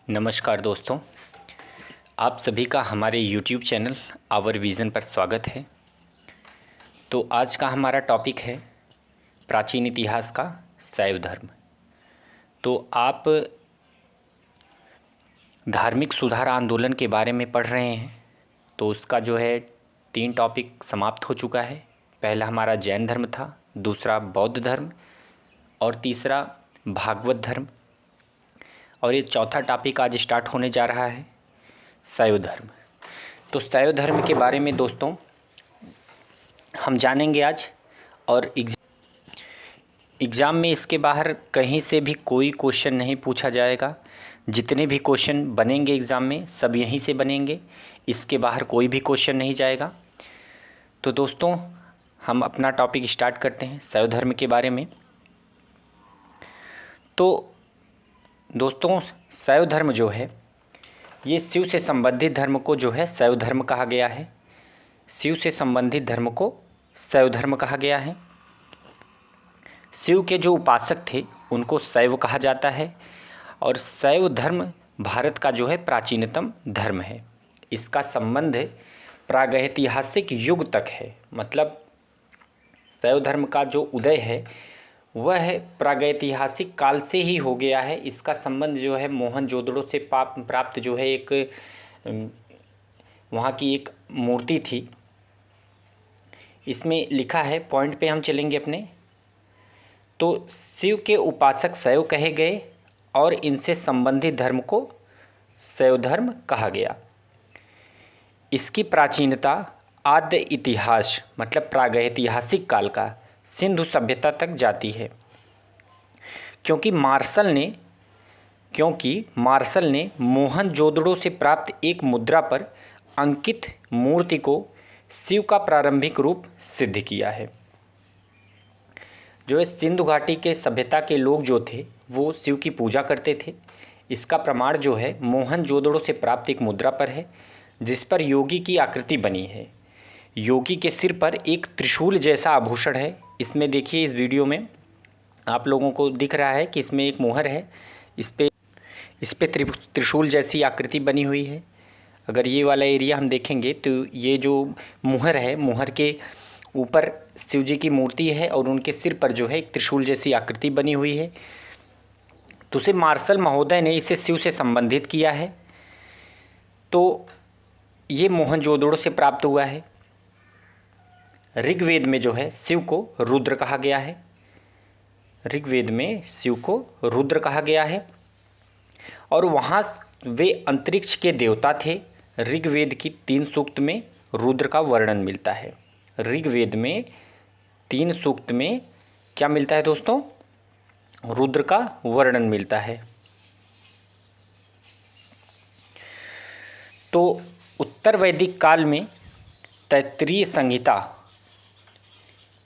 नमस्कार दोस्तों, आप सभी का हमारे YouTube चैनल आवर विज़न पर स्वागत है। तो आज का हमारा टॉपिक है प्राचीन इतिहास का शैव धर्म। तो आप धार्मिक सुधार आंदोलन के बारे में पढ़ रहे हैं, तो उसका जो है 3 टॉपिक समाप्त हो चुका है। पहला हमारा जैन धर्म था, दूसरा बौद्ध धर्म और तीसरा भागवत धर्म, और ये चौथा टॉपिक आज स्टार्ट होने जा रहा है शैव धर्म। तो शैव धर्म के बारे में दोस्तों हम जानेंगे आज, और एग्ज़ाम में इसके बाहर कहीं से भी कोई क्वेश्चन नहीं पूछा जाएगा। जितने भी क्वेश्चन बनेंगे एग्ज़ाम में सब यहीं से बनेंगे, इसके बाहर कोई भी क्वेश्चन नहीं जाएगा। तो दोस्तों हम अपना टॉपिक स्टार्ट करते हैं शैव धर्म के बारे में। तो दोस्तों शैव धर्म जो है ये शिव से संबंधित धर्म को जो है शैव धर्म कहा गया है। शिव से संबंधित धर्म को शैव धर्म कहा गया है। शिव के जो उपासक थे उनको शैव कहा जाता है, और शैव धर्म भारत का जो है प्राचीनतम धर्म है। इसका संबंध प्रागैतिहासिक युग तक है। मतलब शैव धर्म का जो उदय है वह प्रागैतिहासिक काल से ही हो गया है। इसका संबंध जो है मोहनजोदड़ो से प्राप्त जो है एक वहाँ की एक मूर्ति थी। इसमें लिखा है, पॉइंट पे हम चलेंगे अपने। तो शिव के उपासक शैव कहे गए और इनसे संबंधित धर्म को शैव धर्म कहा गया। इसकी प्राचीनता आद्य इतिहास मतलब प्रागैतिहासिक काल का सिंधु सभ्यता तक जाती है, क्योंकि मार्शल ने मोहनजोदड़ो से प्राप्त एक मुद्रा पर अंकित मूर्ति को शिव का प्रारंभिक रूप सिद्ध किया है। जो इस सिंधु घाटी के सभ्यता के लोग जो थे वो शिव की पूजा करते थे। इसका प्रमाण जो है मोहनजोदड़ो से प्राप्त एक मुद्रा पर है, जिस पर योगी की आकृति बनी है। योगी के सिर पर एक त्रिशूल जैसा आभूषण है। इसमें देखिए, इस वीडियो में आप लोगों को दिख रहा है कि इसमें एक मोहर है, इस पे त्रिशूल जैसी आकृति बनी हुई है। अगर ये वाला एरिया हम देखेंगे तो ये जो मोहर है, मोहर के ऊपर शिव जी की मूर्ति है और उनके सिर पर जो है एक त्रिशूल जैसी आकृति बनी हुई है। तो उसे मार्शल महोदय ने इसे शिव से संबंधित किया है। तो ये मोहनजोदड़ो से प्राप्त हुआ है। ऋग्वेद में जो है शिव को रुद्र कहा गया है। ऋग्वेद में शिव को रुद्र कहा गया है, और वहाँ वे अंतरिक्ष के देवता थे। ऋग्वेद की 3 सूक्त में रुद्र का वर्णन मिलता है। ऋग्वेद में 3 सूक्त में क्या मिलता है दोस्तों? रुद्र का वर्णन मिलता है। तो उत्तर वैदिक काल में तैत्तिरीय संहिता,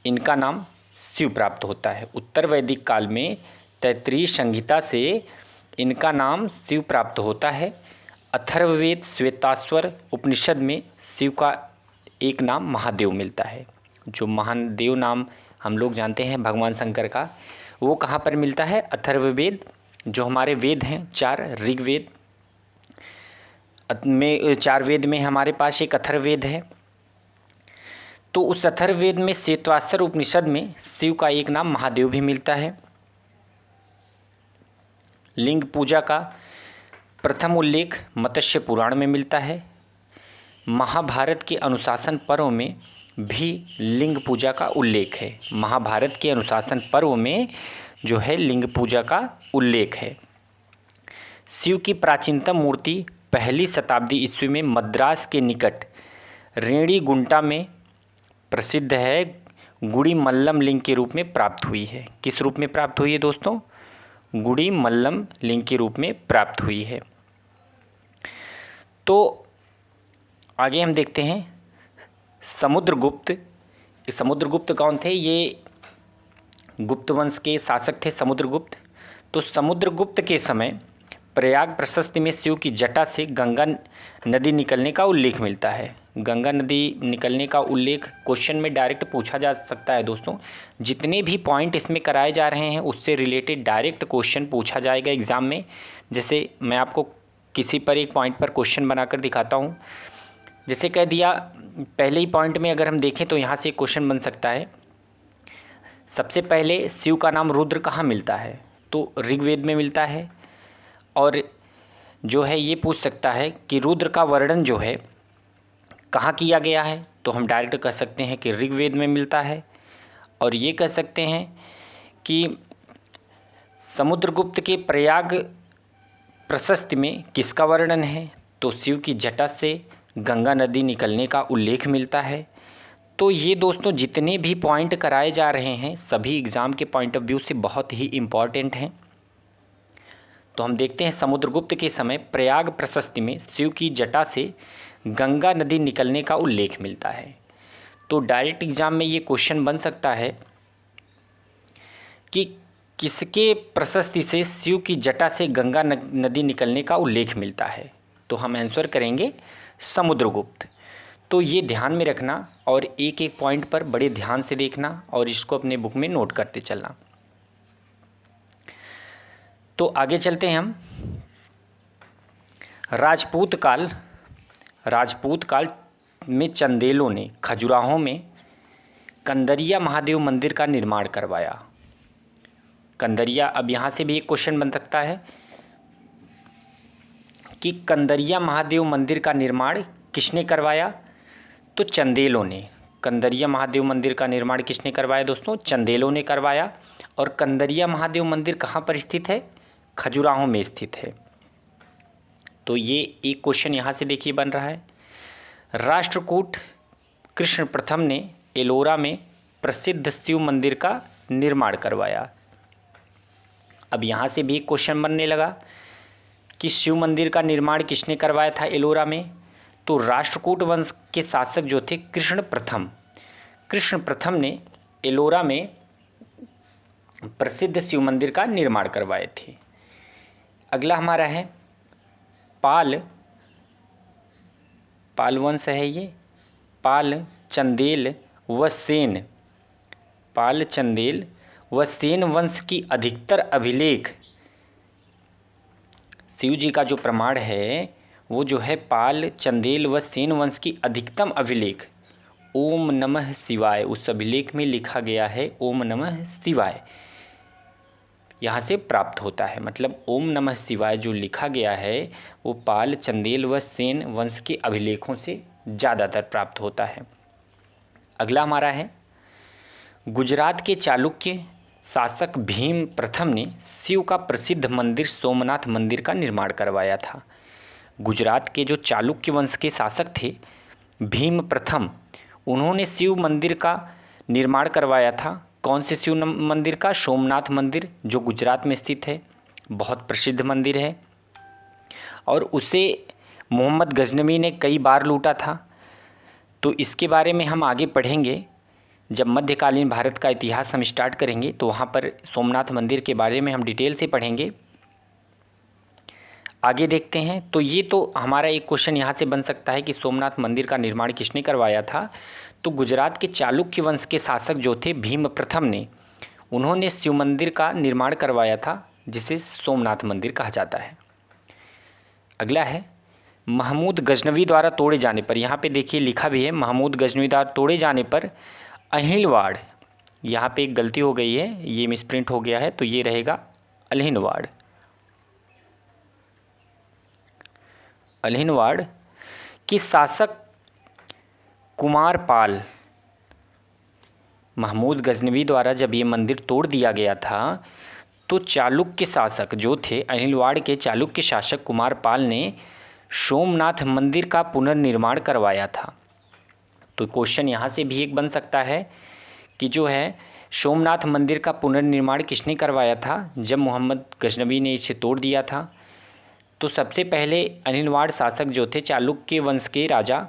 इनका नाम शिव प्राप्त होता है। उत्तर वैदिक काल में तैत्तिरीय संहिता से इनका नाम शिव प्राप्त होता है। अथर्ववेद श्वेताश्वर उपनिषद में शिव का एक नाम महादेव मिलता है। जो महादेव नाम हम लोग जानते हैं भगवान शंकर का, वो कहाँ पर मिलता है? अथर्ववेद। जो हमारे वेद हैं 4 ऋग्वेद में, 4 वेद में हमारे पास एक अथर्ववेद है। तो उस अथर्ववेद में श्वेताश्वर उपनिषद में शिव का एक नाम महादेव भी मिलता है। लिंग पूजा का प्रथम उल्लेख मत्स्य पुराण में मिलता है। महाभारत के अनुशासन पर्व में भी लिंग पूजा का उल्लेख है। महाभारत के अनुशासन पर्व में जो है लिंग पूजा का उल्लेख है। शिव की प्राचीनतम मूर्ति 1ली शताब्दी ईस्वी में मद्रास के निकट रेणीगुंटा में प्रसिद्ध है गुड़ी मल्लम लिंग के रूप में प्राप्त हुई है। किस रूप में प्राप्त हुई है दोस्तों? गुड़ी मल्लम लिंग के रूप में प्राप्त हुई है। तो आगे हम देखते हैं समुद्रगुप्त। समुद्रगुप्त कौन थे? ये गुप्त वंश के शासक थे समुद्रगुप्त। तो समुद्रगुप्त के समय प्रयाग प्रशस्ति में शिव की जटा से गंगा नदी निकलने का उल्लेख मिलता है। गंगा नदी निकलने का उल्लेख क्वेश्चन में डायरेक्ट पूछा जा सकता है दोस्तों। जितने भी पॉइंट इसमें कराए जा रहे हैं उससे रिलेटेड डायरेक्ट क्वेश्चन पूछा जाएगा एग्ज़ाम में। जैसे मैं आपको किसी पर एक पॉइंट पर क्वेश्चन बनाकर दिखाता हूँ। जैसे कह दिया पहले ही पॉइंट में अगर हम देखें तो यहाँ से क्वेश्चन बन सकता है। सबसे पहले शिव का नाम रुद्र कहाँ मिलता है, तो ऋग्वेद में मिलता है। और जो है ये पूछ सकता है कि रुद्र का वर्णन जो है कहाँ किया गया है, तो हम डायरेक्ट कह सकते हैं कि ऋग्वेद में मिलता है। और ये कह सकते हैं कि समुद्रगुप्त के प्रयाग प्रशस्ति में किसका वर्णन है, तो शिव की जटा से गंगा नदी निकलने का उल्लेख मिलता है। तो ये दोस्तों जितने भी पॉइंट कराए जा रहे हैं सभी एग्ज़ाम के पॉइंट ऑफ व्यू से बहुत ही इम्पॉर्टेंट हैं। तो हम देखते हैं समुद्रगुप्त के समय प्रयाग प्रशस्ति में शिव की जटा से गंगा नदी निकलने का उल्लेख मिलता है। तो डायरेक्ट एग्जाम में ये क्वेश्चन बन सकता है कि किसके प्रशस्ति से शिव की जटा से गंगा नदी निकलने का उल्लेख मिलता है, तो हम आंसर करेंगे समुद्रगुप्त। तो ये ध्यान में रखना और एक एक पॉइंट पर बड़े ध्यान से देखना और इसको अपने बुक में नोट करते चलना। तो आगे चलते हैं हम। राजपूत काल में चंदेलों ने खजुराहो में कंदरिया महादेव मंदिर का निर्माण करवाया। कंदरिया, अब यहाँ से भी एक क्वेश्चन बन सकता है कि कंदरिया महादेव मंदिर का निर्माण किसने करवाया, तो चंदेलों ने। कंदरिया महादेव मंदिर का निर्माण किसने करवाया दोस्तों, चंदेलों ने करवाया। और कंदरिया महादेव मंदिर कहाँ पर स्थित है, खजुराहो में स्थित है। तो ये एक क्वेश्चन यहाँ से देखिए बन रहा है। राष्ट्रकूट कृष्ण प्रथम ने एलोरा में प्रसिद्ध शिव मंदिर का निर्माण करवाया। अब यहाँ से भी एक क्वेश्चन बनने लगा कि शिव मंदिर का निर्माण किसने करवाया था एलोरा में, तो राष्ट्रकूट वंश के शासक जो थे कृष्ण प्रथम ने एलोरा में प्रसिद्ध शिव मंदिर का निर्माण करवाए थे। अगला हमारा है पाल वंश है ये। पाल, चंदेल व सेन वंश की अधिकतर अभिलेख, शिव जी का जो प्रमाण है वो जो है पाल, चंदेल व सेन वंश की अधिकतम अभिलेख ओम नमः शिवाय, उस अभिलेख में लिखा गया है ओम नमः शिवाय, यहाँ से प्राप्त होता है। मतलब ओम नमः शिवाय जो लिखा गया है वो पाल, चंदेल व सेन वंश के अभिलेखों से ज़्यादातर प्राप्त होता है। अगला हमारा है गुजरात के चालुक्य शासक भीम प्रथम ने शिव का प्रसिद्ध मंदिर सोमनाथ मंदिर का निर्माण करवाया था। गुजरात के जो चालुक्य वंश के शासक थे भीम प्रथम, उन्होंने शिव मंदिर का निर्माण करवाया था। कौन से शिव मंदिर का, सोमनाथ मंदिर, जो गुजरात में स्थित है, बहुत प्रसिद्ध मंदिर है। और उसे मोहम्मद गजनवी ने कई बार लूटा था। तो इसके बारे में हम आगे पढ़ेंगे, जब मध्यकालीन भारत का इतिहास हम स्टार्ट करेंगे तो वहाँ पर सोमनाथ मंदिर के बारे में हम डिटेल से पढ़ेंगे। आगे देखते हैं। तो ये तो हमारा एक क्वेश्चन यहाँ से बन सकता है कि सोमनाथ मंदिर का निर्माण किसने करवाया था, तो गुजरात के चालुक्य वंश के शासक जो थे भीम प्रथम ने, उन्होंने शिव मंदिर का निर्माण करवाया था जिसे सोमनाथ मंदिर कहा जाता है। अगला है महमूद गजनवी द्वारा तोड़े जाने पर, यहाँ पे देखिए लिखा भी है महमूद गजनवी द्वारा तोड़े जाने पर अहिलवाड़, यहाँ पे एक गलती हो गई है, ये मिसप्रिंट हो गया है, तो ये रहेगा अल्हिनवाड़ की शासक कुमारपाल, महमूद गजनवी द्वारा जब ये मंदिर तोड़ दिया गया था तो चालुक्य शासक जो थे, अहिलवाड़ के चालुक्य शासक कुमारपाल ने सोमनाथ मंदिर का पुनर्निर्माण करवाया था। तो क्वेश्चन यहाँ से भी एक बन सकता है कि जो है सोमनाथ मंदिर का पुनर्निर्माण किसने करवाया था, जब मोहम्मद गजनवी ने इसे तोड़ दिया था। तो सबसे पहले अहिलवाड़ शासक जो थे चालुक्य वंश के राजा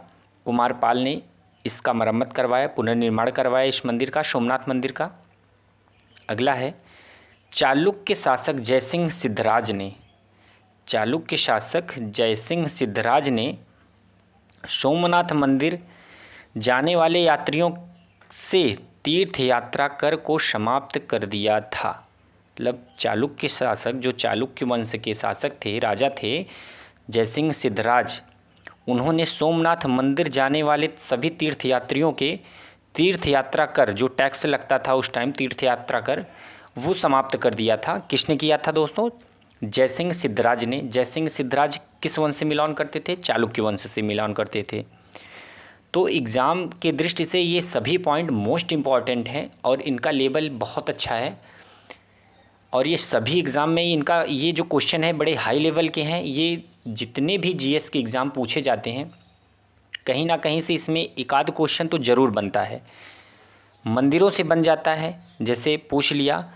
कुमारपाल ने इसका मरम्मत करवाया, पुनर्निर्माण करवाया इस मंदिर का, सोमनाथ मंदिर का। अगला है चालुक्य शासक जयसिंह सिद्धराज ने सोमनाथ मंदिर जाने वाले यात्रियों से तीर्थ यात्रा कर को समाप्त कर दिया था। मतलब चालुक्य शासक जो चालुक्य वंश के शासक थे, राजा थे, जयसिंह सिद्धराज, उन्होंने सोमनाथ मंदिर जाने वाले सभी तीर्थयात्रियों के तीर्थ यात्रा कर, जो टैक्स लगता था उस टाइम तीर्थ यात्रा कर, वो समाप्त कर दिया था। किसने किया था दोस्तों? जयसिंह सिद्धराज ने। जयसिंह सिद्धराज किस वंश से मिलान करते थे? चालुक्य वंश से मिलान करते थे। तो एग्ज़ाम के दृष्टि से ये सभी पॉइंट मोस्ट इम्पॉर्टेंट हैं और इनका लेवल बहुत अच्छा है। और ये सभी एग्ज़ाम में इनका ये जो क्वेश्चन है बड़े हाई लेवल के हैं। ये जितने भी जीएस के एग्ज़ाम पूछे जाते हैं कहीं ना कहीं से इसमें एक आध क्वेश्चन तो ज़रूर बनता है। मंदिरों से बन जाता है, जैसे पूछ लिया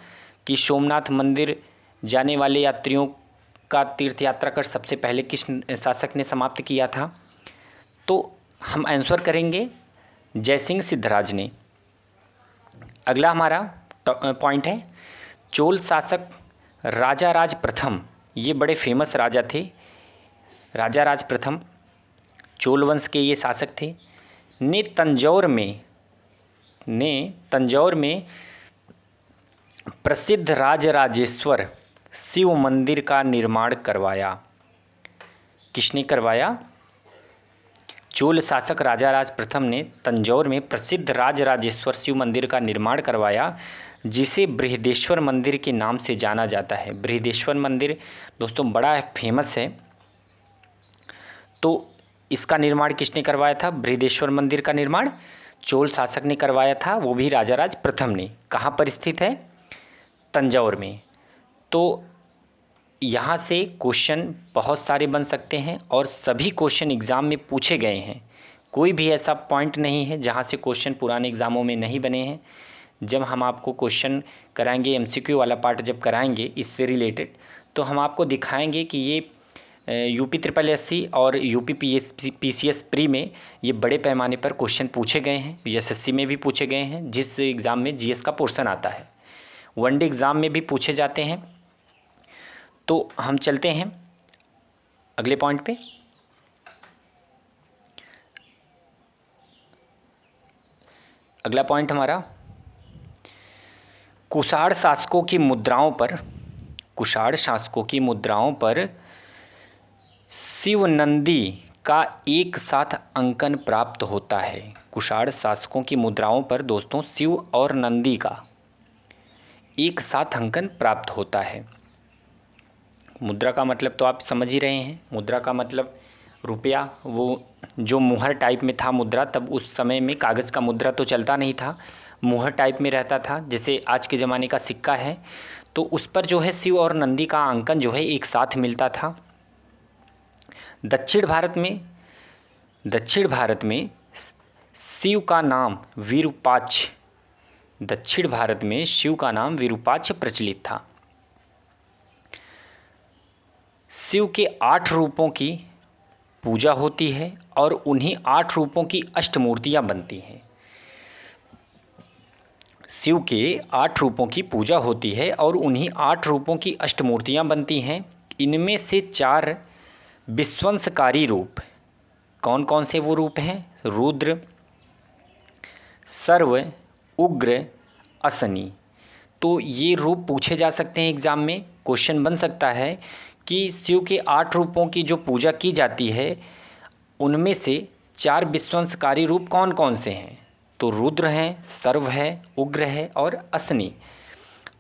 कि सोमनाथ मंदिर जाने वाले यात्रियों का तीर्थ यात्रा कर सबसे पहले किस शासक ने समाप्त किया था, तो हम आंसर करेंगे जयसिंह सिद्धराज ने। अगला हमारा पॉइंट है चोल शासक राजा राज प्रथम। ये बड़े फेमस राजा थे। राजा राज प्रथम चोल वंश के ये शासक थे। ने तंजौर में प्रसिद्ध राजराजेश्वर शिव मंदिर का निर्माण करवाया। किसने करवाया? चोल शासक राजा राज प्रथम ने तंजौर में प्रसिद्ध राजराजेश्वर शिव मंदिर का निर्माण करवाया, जिसे बृहदेश्वर मंदिर के नाम से जाना जाता है। बृहदेश्वर मंदिर दोस्तों बड़ा फेमस है। तो इसका निर्माण किसने करवाया था? बृहदेश्वर मंदिर का निर्माण चोल शासक ने करवाया था, वो भी राजा राज प्रथम ने। कहाँ पर स्थित है? तंजौर में। तो यहाँ से क्वेश्चन बहुत सारे बन सकते हैं और सभी क्वेश्चन एग्ज़ाम में पूछे गए हैं। कोई भी ऐसा पॉइंट नहीं है जहाँ से क्वेश्चन पुराने एग्ज़ामों में नहीं बने हैं। जब हम आपको क्वेश्चन कराएंगे, एमसीक्यू वाला पार्ट जब कराएंगे इससे रिलेटेड, तो हम आपको दिखाएंगे कि ये यूपी SSS और यूपी PCS प्री में ये बड़े पैमाने पर क्वेश्चन पूछे गए हैं। एसएससी में भी पूछे गए हैं, जिस एग्ज़ाम में जीएस का पोर्शन आता है। वनडे एग्ज़ाम में भी पूछे जाते हैं। तो हम चलते हैं अगले पॉइंट पे। अगला पॉइंट हमारा कुषाण शासकों की मुद्राओं पर शिवनंदी का एक साथ अंकन प्राप्त होता है। कुषाण शासकों की मुद्राओं पर दोस्तों शिव और नंदी का एक साथ अंकन प्राप्त होता है। मुद्रा का मतलब तो आप समझ ही रहे हैं। मुद्रा का मतलब रुपया, वो जो मुहर टाइप में था मुद्रा, तब उस समय में कागज़ का मुद्रा तो चलता नहीं था, मुहर टाइप में रहता था, जैसे आज के ज़माने का सिक्का है। तो उस पर जो है शिव और नंदी का अंकन जो है एक साथ मिलता था। दक्षिण भारत में शिव का नाम विरूपाक्ष प्रचलित था। शिव के 8 रूपों की पूजा होती है और उन्हीं 8 रूपों की अष्टमूर्तियाँ बनती हैं। शिव के 8 रूपों की पूजा होती है और उन्हीं 8 रूपों की अष्टमूर्तियाँ बनती हैं। इनमें से 4 विध्वंसकारी रूप, कौन कौन से वो रूप हैं? रुद्र, सर्व, उग्र, असनी। तो ये रूप पूछे जा सकते हैं एग्ज़ाम में। क्वेश्चन बन सकता है कि शिव के 8 रूपों की जो पूजा की जाती है उनमें से 4 विध्वंसकारी रूप कौन कौन से हैं? तो रुद्र हैं, सर्व है, उग्र है और असनी।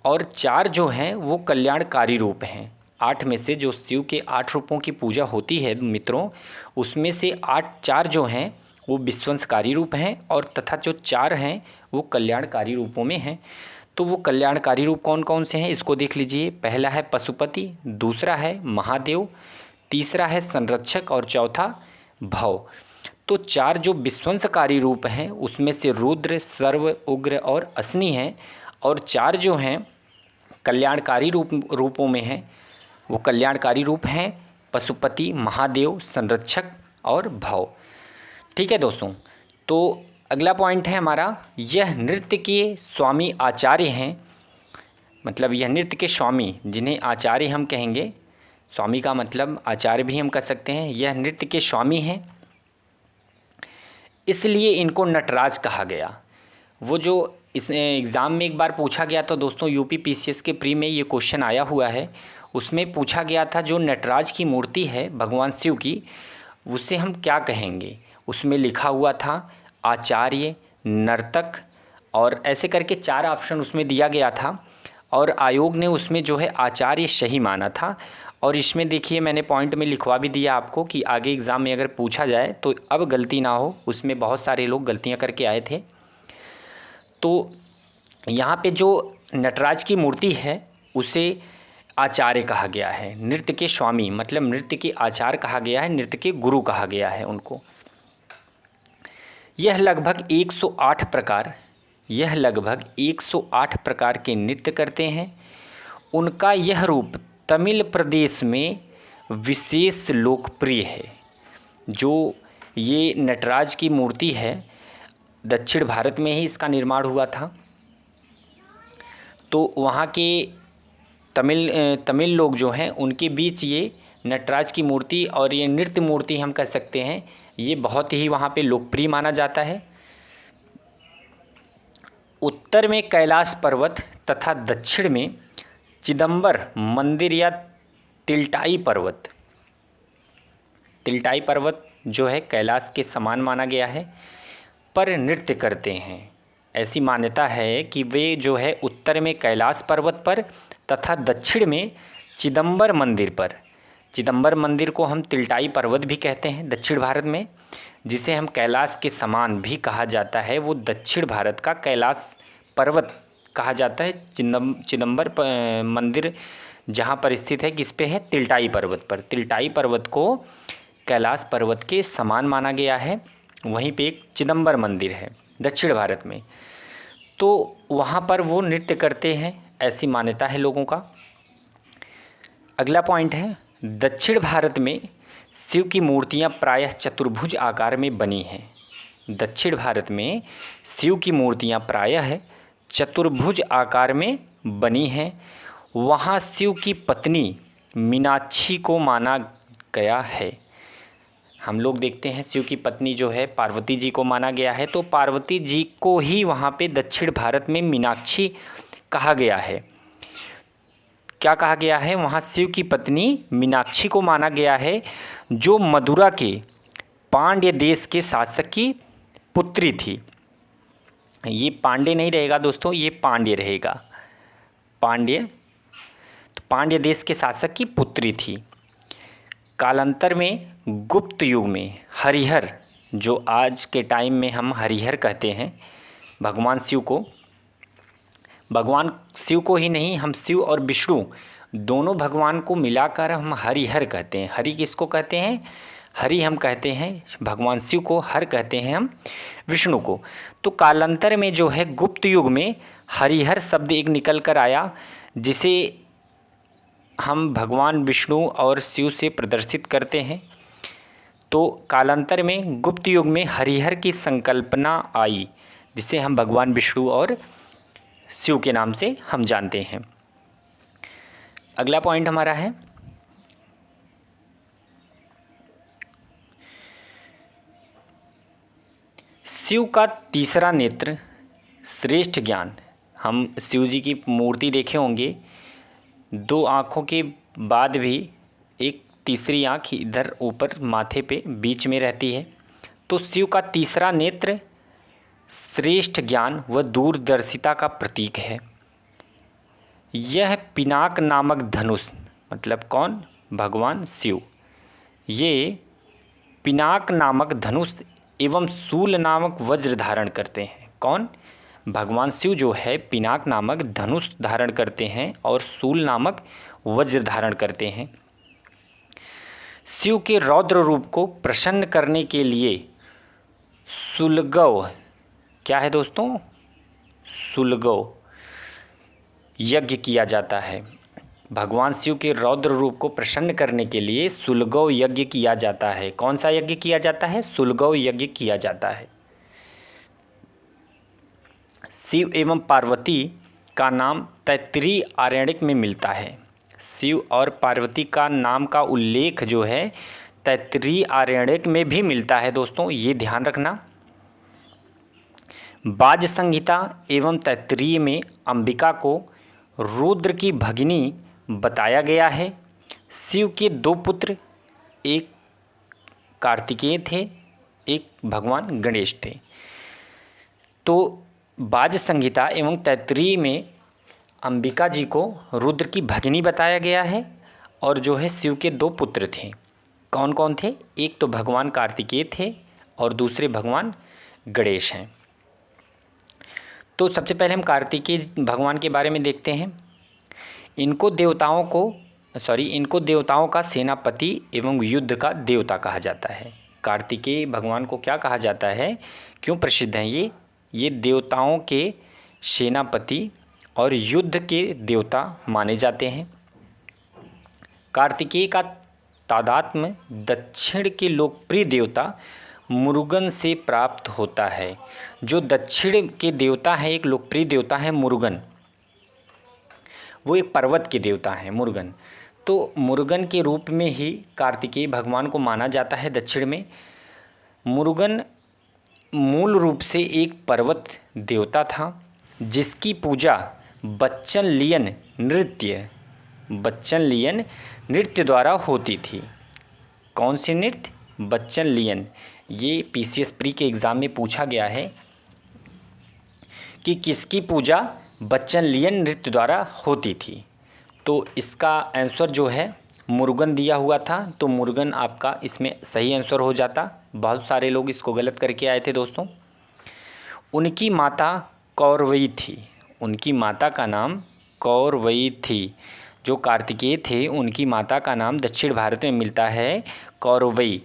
और 4 जो हैं वो कल्याणकारी रूप हैं। 8 में से जो शिव के 8 रूपों की पूजा होती है मित्रों, उसमें से 4 जो हैं वो विध्वंसकारी रूप हैं और तथा जो 4 हैं वो कल्याणकारी रूपों में हैं। तो वो कल्याणकारी रूप कौन कौन से हैं इसको देख लीजिए। पहला है पशुपति, दूसरा है महादेव, तीसरा है संरक्षक और चौथा भव। तो 4 जो विध्वंसकारी रूप हैं उसमें से रुद्र, सर्व, उग्र और असनी हैं। और 4 जो हैं कल्याणकारी रूपों में हैं, वो कल्याणकारी रूप हैं पशुपति, महादेव, संरक्षक और भव। ठीक है दोस्तों। तो अगला पॉइंट है हमारा, यह नृत्य के स्वामी आचार्य हैं। मतलब यह नृत्य के स्वामी, जिन्हें आचार्य हम कहेंगे, स्वामी का मतलब आचार्य भी हम कह सकते हैं, यह नृत्य के स्वामी हैं, इसलिए इनको नटराज कहा गया। वो जो इस एग्ज़ाम में एक बार पूछा गया तो दोस्तों यूपी PCS के प्री में ये क्वेश्चन आया हुआ है। उसमें पूछा गया था जो नटराज की मूर्ति है भगवान शिव की, उसे हम क्या कहेंगे। उसमें लिखा हुआ था आचार्य, नर्तक, और ऐसे करके 4 ऑप्शन उसमें दिया गया था, और आयोग ने उसमें जो है आचार्य सही माना था। और इसमें देखिए मैंने पॉइंट में लिखवा भी दिया आपको कि आगे एग्ज़ाम में अगर पूछा जाए तो अब गलती ना हो, उसमें बहुत सारे लोग गलतियां करके आए थे। तो यहाँ पे जो नटराज की मूर्ति है उसे आचार्य कहा गया है, नृत्य के स्वामी मतलब नृत्य के आचार्य कहा गया है, नृत्य के गुरु कहा गया है उनको। यह लगभग 108 प्रकार के नृत्य करते हैं। उनका यह रूप तमिल प्रदेश में विशेष लोकप्रिय है। जो ये नटराज की मूर्ति है दक्षिण भारत में ही इसका निर्माण हुआ था। तो वहाँ के तमिल लोग जो हैं उनके बीच ये नटराज की मूर्ति और ये नृत्य मूर्ति हम कह सकते हैं, ये बहुत ही वहाँ पे लोकप्रिय माना जाता है। उत्तर में कैलाश पर्वत तथा दक्षिण में चिदंबर मंदिर या तिलटाई पर्वत जो है कैलाश के समान माना गया है, पर नृत्य करते हैं। ऐसी मान्यता है कि वे जो है उत्तर में कैलाश पर्वत पर तथा दक्षिण में चिदंबर मंदिर पर, चिदंबर मंदिर को हम तिलटाई पर्वत भी कहते हैं दक्षिण भारत में, जिसे हम कैलाश के समान भी कहा जाता है। वो दक्षिण भारत का कैलाश पर्वत कहा जाता है। चिदंबर मंदिर जहाँ पर स्थित है किस पे है, तिलटाई पर्वत पर। तिलटाई पर्वत को कैलाश पर्वत के समान माना गया है। वहीं पे एक चिदंबर मंदिर है दक्षिण भारत में, तो वहाँ पर वो नृत्य करते हैं, ऐसी मान्यता है लोगों का। अगला पॉइंट है, दक्षिण भारत में शिव की मूर्तियाँ प्रायः चतुर्भुज आकार में बनी हैं। दक्षिण भारत में शिव की मूर्तियाँ प्रायः चतुर्भुज आकार में बनी हैं। वहाँ शिव की पत्नी मीनाक्षी को माना गया है। हम लोग देखते हैं शिव की पत्नी जो है पार्वती जी को माना गया है, तो पार्वती जी को ही वहाँ पे दक्षिण भारत में मीनाक्षी कहा गया है। क्या कहा गया है, वहाँ शिव की पत्नी मीनाक्षी को माना गया है, जो मदुरा के पांड्य देश के शासक की पुत्री थी। ये पांड्य नहीं रहेगा दोस्तों, ये पांड्य रहेगा, पांड्य। तो पांड्य देश के शासक की पुत्री थी। कालांतर में गुप्त युग में हरिहर, जो आज के टाइम में हम हरिहर कहते हैं भगवान शिव को ही नहीं, हम शिव और विष्णु दोनों भगवान को मिलाकर हम हरिहर कहते हैं। हरि किसको कहते हैं, हरि हम कहते हैं भगवान शिव को, हर कहते हैं हम विष्णु को। तो कालांतर में जो है गुप्त युग में हरिहर शब्द एक निकल कर आया, जिसे हम भगवान विष्णु और शिव से प्रदर्शित करते हैं। तो कालांतर में गुप्त युग में हरिहर की संकल्पना आई, जिसे हम भगवान विष्णु और शिव के नाम से हम जानते हैं। अगला पॉइंट हमारा है, शिव का तीसरा नेत्र श्रेष्ठ ज्ञान। हम शिव जी की मूर्ति देखे होंगे, 2 आँखों के बाद भी एक तीसरी आँख इधर ऊपर माथे पे बीच में रहती है। तो शिव का तीसरा नेत्र श्रेष्ठ ज्ञान व दूरदर्शिता का प्रतीक है। यह पिनाक नामक धनुष, मतलब कौन, भगवान शिव, ये पिनाक नामक धनुष एवं शूल नामक वज्र धारण करते हैं। कौन, भगवान शिव जो है पिनाक नामक धनुष धारण करते हैं और शूल नामक वज्र धारण करते हैं। शिव के रौद्र रूप को प्रसन्न करने के लिए सुलगव, क्या है दोस्तों, सुलगव यज्ञ किया जाता है। भगवान शिव के रौद्र रूप को प्रसन्न करने के लिए सुलगव यज्ञ किया जाता है। कौन सा यज्ञ किया जाता है, सुलगव यज्ञ किया जाता है। शिव एवं पार्वती का नाम तैत्तिरीय आरण्यक में मिलता है। शिव और पार्वती का नाम का उल्लेख जो है तैत्तिरीय आरण्यक में भी मिलता है दोस्तों, ये ध्यान रखना। बाज संहिता एवं तैत्तिरीय में अंबिका को रुद्र की भगिनी बताया गया है। शिव के दो पुत्र, एक कार्तिकेय थे, एक भगवान गणेश थे। तो बाज संहिता एवं तैत्तिरीय में अंबिका जी को रुद्र की भगिनी बताया गया है और जो है शिव के दो पुत्र थे। कौन कौन थे? एक तो भगवान कार्तिकेय थे और दूसरे भगवान गणेश हैं। तो सबसे पहले हम कार्तिकेय भगवान के बारे में देखते हैं। इनको देवताओं का सेनापति एवं युद्ध का देवता कहा जाता है। कार्तिकेय भगवान को क्या कहा जाता है, क्यों प्रसिद्ध हैं ये देवताओं के सेनापति और युद्ध के देवता माने जाते हैं। कार्तिकेय का तादात्म्य दक्षिण के लोकप्रिय देवता मुरुगन से प्राप्त होता है। जो दक्षिण के देवता है, एक लोकप्रिय देवता है मुरुगन, वो एक पर्वत के देवता हैं मुरुगन। तो मुरुगन के रूप में ही कार्तिकेय भगवान को माना जाता है दक्षिण में। मुरुगन मूल रूप से एक पर्वत देवता था जिसकी पूजा बच्चनलियन नृत्य द्वारा होती थी। कौन सी नृत्य? बच्चनलियन। ये पीसीएस प्री के एग्ज़ाम में पूछा गया है कि किसकी पूजा बच्चनलियन नृत्य द्वारा होती थी। तो इसका आंसर जो है मुरुगन दिया हुआ था, तो मुरुगन आपका इसमें सही आंसर हो जाता। बहुत सारे लोग इसको गलत करके आए थे दोस्तों। उनकी माता कौरवई थी। उनकी माता का नाम कौरवई थी। जो कार्तिकेय थे उनकी माता का नाम दक्षिण भारत में मिलता है कौरवई।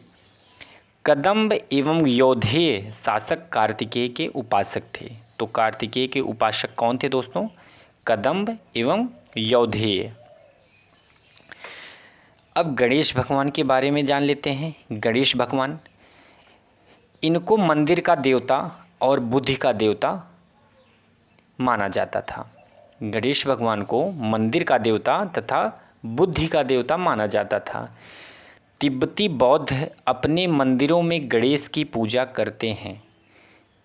कदम्ब एवं यौधेय शासक कार्तिकेय के उपासक थे। तो कार्तिकेय के उपासक कौन थे दोस्तों? कदम्ब एवं यौधेय। अब गणेश भगवान के बारे में जान लेते हैं। गणेश भगवान, इनको मंदिर का देवता और बुद्धि का देवता माना जाता था। गणेश भगवान को मंदिर का देवता तथा बुद्धि का देवता माना जाता था। तिब्बती बौद्ध अपने मंदिरों में गणेश की पूजा करते हैं।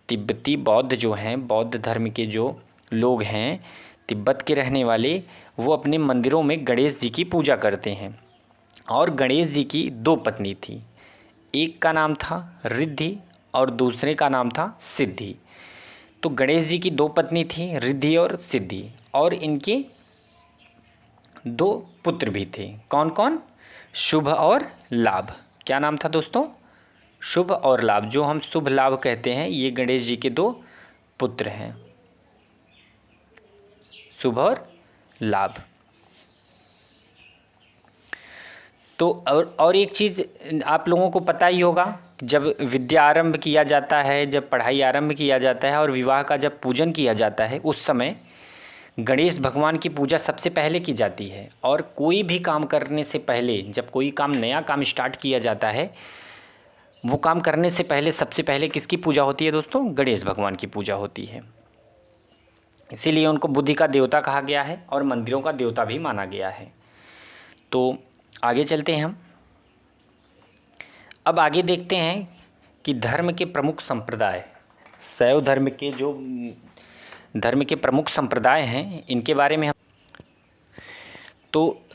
तिब्बती बौद्ध जो हैं, बौद्ध धर्म के जो लोग हैं, तिब्बत के रहने वाले, वो अपने मंदिरों में गणेश जी की पूजा करते हैं। और गणेश जी की दो पत्नी थी, एक का नाम था रिद्धि और दूसरे का नाम था सिद्धि। तो गणेश जी की दो पत्नी थी, रिद्धि और सिद्धि, और इनके दो पुत्र भी थे। कौन कौन? शुभ और लाभ। क्या नाम था दोस्तों? शुभ और लाभ। जो हम शुभ लाभ कहते हैं, ये गणेश जी के दो पुत्र हैं, शुभ और लाभ। तो और एक चीज़ आप लोगों को पता ही होगा, जब विद्या आरंभ किया जाता है, जब पढ़ाई आरंभ किया जाता है और विवाह का जब पूजन किया जाता है, उस समय गणेश भगवान की पूजा सबसे पहले की जाती है। और कोई भी काम करने से पहले, जब कोई काम नया काम स्टार्ट किया जाता है, वो काम करने से पहले सबसे पहले किसकी पूजा होती है दोस्तों? गणेश भगवान की पूजा होती है। इसीलिए उनको बुद्धि का देवता कहा गया है और मंदिरों का देवता भी माना गया है। तो आगे चलते हैं हम। अब आगे देखते हैं कि धर्म के प्रमुख संप्रदाय, शैव धर्म के जो धर्म के प्रमुख संप्रदाय हैं, इनके बारे में हम। तो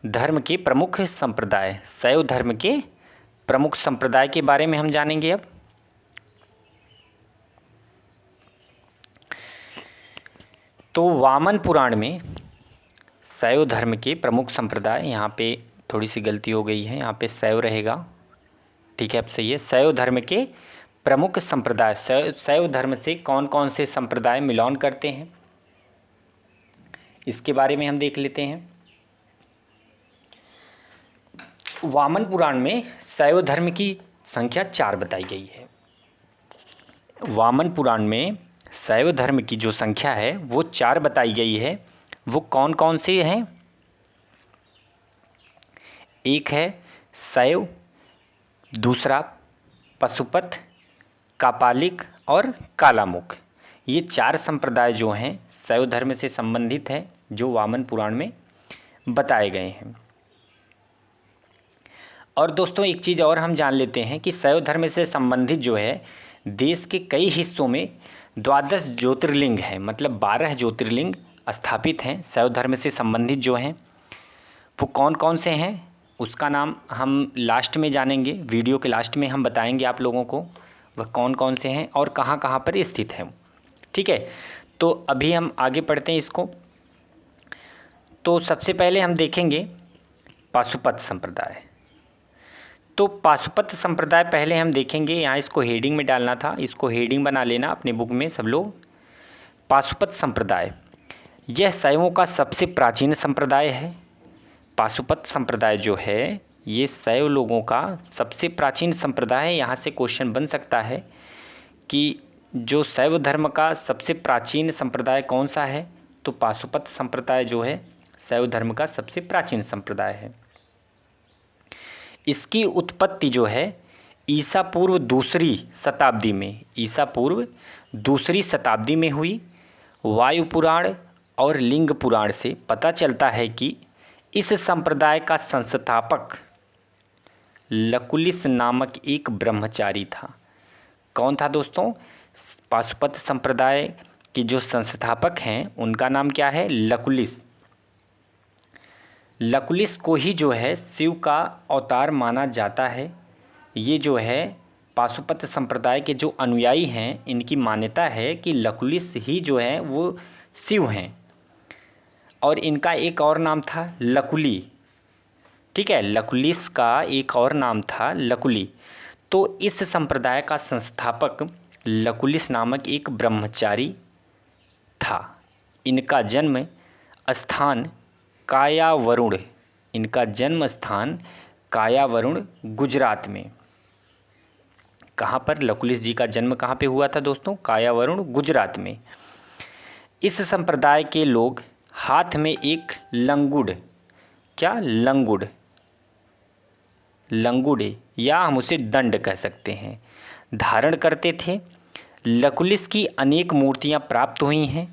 धर्म के प्रमुख संप्रदाय, शैव धर्म के प्रमुख संप्रदाय के बारे में हम जानेंगे अब। तो वामन पुराण में शैव धर्म के प्रमुख संप्रदाय, यहाँ पे थोड़ी सी गलती हो गई है, यहाँ पे शैव रहेगा, ठीक है, अब सही है। शैव धर्म के प्रमुख संप्रदाय, शैव धर्म से कौन कौन से संप्रदाय मिलान करते हैं, इसके बारे में हम देख लेते हैं। वामन पुराण में शैव धर्म की संख्या 4 बताई गई है। वामन पुराण में शैव धर्म की जो संख्या है वो 4 बताई गई है। वो कौन कौन से हैं? एक है शैव, दूसरा पशुपत, कापालिक और कालामुख। ये 4 संप्रदाय जो हैं शैव धर्म से संबंधित हैं, जो वामन पुराण में बताए गए हैं। और दोस्तों एक चीज़ और हम जान लेते हैं कि शैव धर्म से संबंधित जो है, देश के कई हिस्सों में 12 ज्योतिर्लिंग हैं, मतलब 12 ज्योतिर्लिंग स्थापित हैं शैव धर्म से संबंधित जो हैं। वो कौन कौन से हैं उसका नाम हम लास्ट में जानेंगे, वीडियो के लास्ट में हम बताएंगे आप लोगों को वह कौन कौन से हैं और कहाँ कहाँ पर स्थित हैं। ठीक है, तो अभी हम आगे पढ़ते हैं इसको। तो सबसे पहले हम देखेंगे पाशुपत संप्रदाय। तो पाशुपत संप्रदाय पहले हम देखेंगे, यहाँ इसको हेडिंग में डालना था, इसको हेडिंग बना लेना अपने बुक में सब लोग। पाशुपत संप्रदाय यह शैवों का सबसे प्राचीन संप्रदाय है। पाशुपत संप्रदाय जो है ये शैव लोगों का सबसे प्राचीन संप्रदाय है। यहाँ से क्वेश्चन बन सकता है कि जो शैव धर्म का सबसे प्राचीन संप्रदाय कौन सा है, तो पाशुपत संप्रदाय जो है शैव धर्म का सबसे प्राचीन संप्रदाय है। इसकी उत्पत्ति जो है ईसा पूर्व दूसरी शताब्दी में हुई। वायु पुराण और लिंग पुराण से पता चलता है कि इस संप्रदाय का संस्थापक लकुलिस नामक एक ब्रह्मचारी था। कौन था दोस्तों? पाशुपत संप्रदाय के जो संस्थापक हैं उनका नाम क्या है? लकुलिस। लकुलिस को ही जो है शिव का अवतार माना जाता है। ये जो है पाशुपत संप्रदाय के जो अनुयायी हैं इनकी मान्यता है कि लकुलिस ही जो है वो शिव हैं और इनका एक और नाम था लकुली। ठीक है, लकुलिस का एक और नाम था लकुली। तो इस संप्रदाय का संस्थापक लकुलिस नामक एक ब्रह्मचारी था। इनका जन्म स्थान कायावरुण गुजरात में। कहाँ पर लकुलिस जी का जन्म कहाँ पे हुआ था दोस्तों? कायावरुण गुजरात में। इस संप्रदाय के लोग हाथ में एक लंगुड़ या हम उसे दंड कह सकते हैं धारण करते थे। लकुलिस की अनेक मूर्तियां प्राप्त हुई हैं